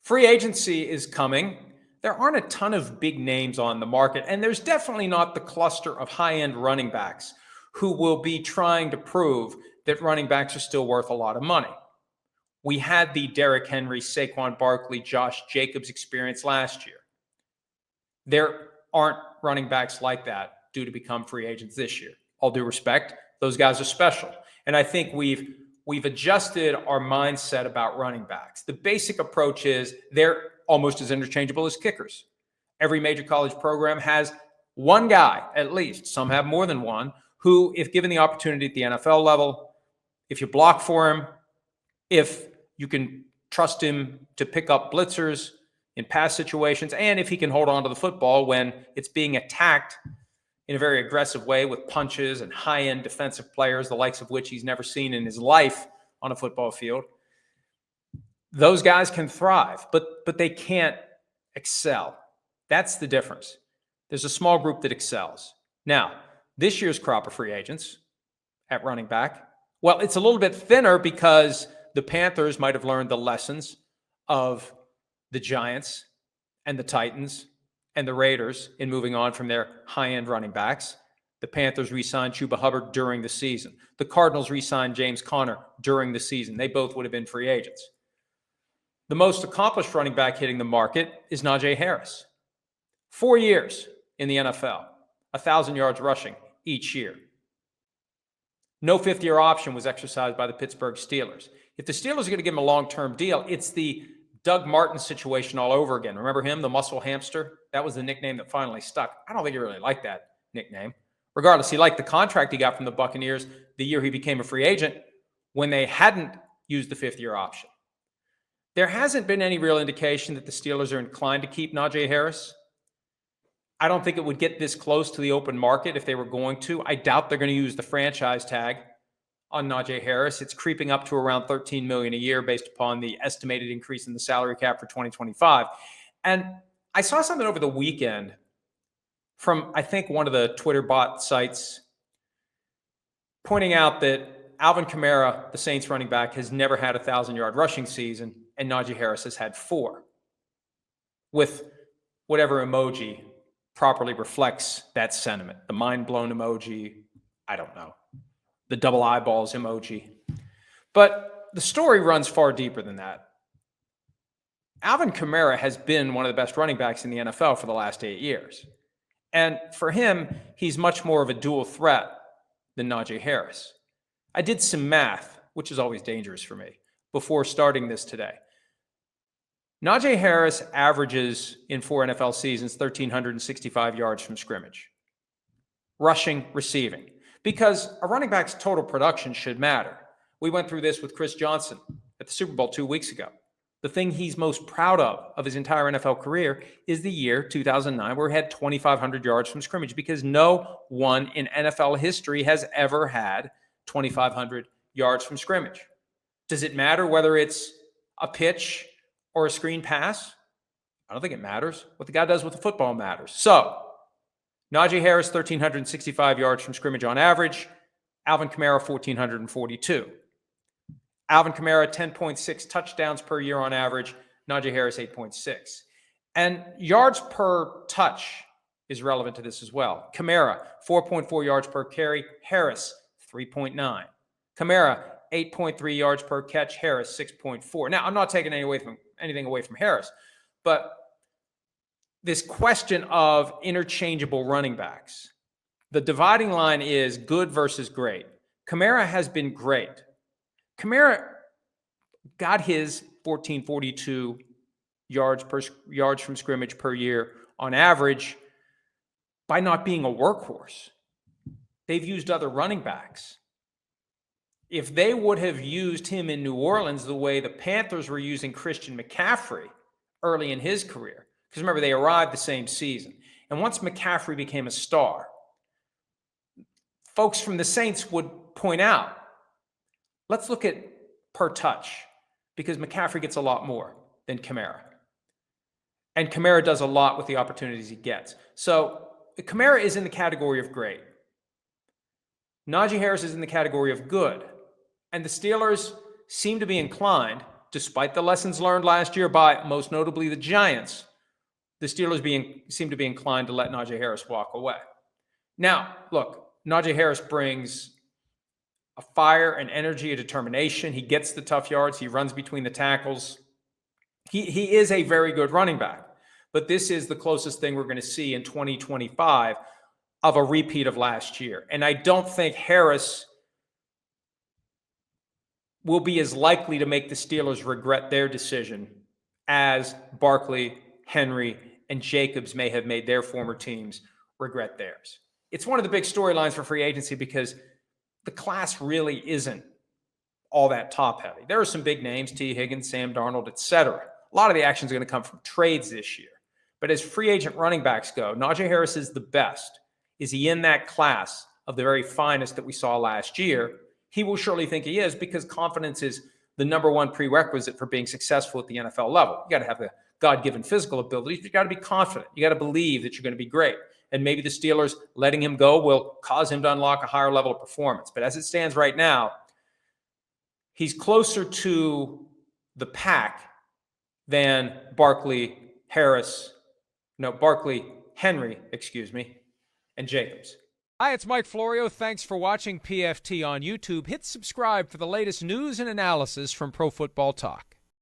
Free agency is coming. There aren't a ton of big names on the market, and there's definitely not the cluster of high-end running backs who will be trying to prove that running backs are still worth a lot of money. We had the Derrick Henry, Saquon Barkley, Josh Jacobs experience last year. There aren't running backs like that due to become free agents this year. All due respect, those guys are special. And I think we've adjusted our mindset about running backs. The basic approach is they're almost as interchangeable as kickers. Every major college program has one guy, at least, some have more than one, who, if given the opportunity at the NFL level, if you block for him, if you can trust him to pick up blitzers in pass situations, and if he can hold on to the football when it's being attacked in a very aggressive way with punches and high-end defensive players, the likes of which he's never seen in his life on a football field, those guys can thrive, but they can't excel. That's the difference. There's a small group that excels. Now, this year's crop of free agents at running back, well, it's a little bit thinner because the Panthers might have learned the lessons of the Giants and the Titans and the Raiders in moving on from their high-end running backs. The Panthers re-signed Chuba Hubbard during the season. The Cardinals re-signed James Conner during the season. They both would have been free agents. The most accomplished running back hitting the market is Najee Harris. 4 years in the NFL, 1,000 yards rushing each year. No fifth-year option was exercised by the Pittsburgh Steelers. If the Steelers are going to give him a long-term deal, it's the Doug Martin situation all over again. Remember him, the muscle hamster? That was the nickname that finally stuck. I don't think he really liked that nickname. Regardless, he liked the contract he got from the Buccaneers the year he became a free agent when they hadn't used the fifth-year option. There hasn't been any real indication that the Steelers are inclined to keep Najee Harris. I don't think it would get this close to the open market if they were going to. I doubt they're going to use the franchise tag on Najee Harris. It's creeping up to around $13 million a year based upon the estimated increase in the salary cap for 2025. And I saw something over the weekend from, I think, one of the Twitter bot sites pointing out that Alvin Kamara, the Saints running back, has never had a 1,000-yard rushing season, and Najee Harris has had 4, with whatever emoji properly reflects that sentiment. The mind-blown emoji, I don't know. The double eyeballs emoji. But the story runs far deeper than that. Alvin Kamara has been one of the best running backs in the NFL for the last 8 years. And for him, he's much more of a dual threat than Najee Harris. I did some math, which is always dangerous for me, before starting this today. Najee Harris averages in 4 NFL seasons 1,365 yards from scrimmage. Rushing, receiving. Because a running back's total production should matter. We went through this with Chris Johnson at the Super Bowl 2 weeks ago. The thing he's most proud of his entire NFL career is the year 2009 where he had 2,500 yards from scrimmage, because no one in NFL history has ever had 2,500 yards from scrimmage. Does it matter whether it's a pitch or a screen pass? I don't think it matters. What the guy does with the football matters. So, Najee Harris, 1,365 yards from scrimmage on average. Alvin Kamara, 1,442. Alvin Kamara, 10.6 touchdowns per year on average. Najee Harris, 8.6. And yards per touch is relevant to this as well. Kamara, 4.4 yards per carry. Harris, 3.9. Kamara, 8.3 yards per catch. Harris, 6.4. Now, I'm not taking anything away from Harris, but this question of interchangeable running backs, the dividing line is good versus great. Kamara has been great. Kamara got his 1,442 yards from scrimmage per year on average by not being a workhorse. They've used other running backs. If they would have used him in New Orleans the way the Panthers were using Christian McCaffrey early in his career, because remember, they arrived the same season. And once McCaffrey became a star, folks from the Saints would point out, let's look at per touch, because McCaffrey gets a lot more than Kamara. And Kamara does a lot with the opportunities he gets. So Kamara is in the category of great. Najee Harris is in the category of good. And the Steelers seem to be inclined despite the lessons learned last year by most notably the Giants, the Steelers seem to be inclined to let Najee Harris walk away. Now, look, Najee Harris brings a fire, an energy, a determination. He gets the tough yards. He runs between the tackles. He is a very good running back. But this is the closest thing we're going to see in 2025 of a repeat of last year. And I don't think Harris will be as likely to make the Steelers regret their decision as Barkley, Henry, and Jacobs may have made their former teams regret theirs. It's one of the big storylines for free agency because the class really isn't all that top heavy. There are some big names, T. Higgins, Sam Darnold, etc. A lot of the action is going to come from trades this year. But as free agent running backs go, Najee Harris is the best. Is he in that class of the very finest that we saw last year? He will surely think he is because confidence is the number one prerequisite for being successful at the NFL level. You got to have the God-given physical abilities, but you got to be confident. You got to believe that you're going to be great. And maybe the Steelers letting him go will cause him to unlock a higher level of performance. But as it stands right now, he's closer to the pack than Barkley, Henry, and Jacobs. Hi, it's Mike Florio. Thanks for watching PFT on YouTube. Hit subscribe for the latest news and analysis from Pro Football Talk.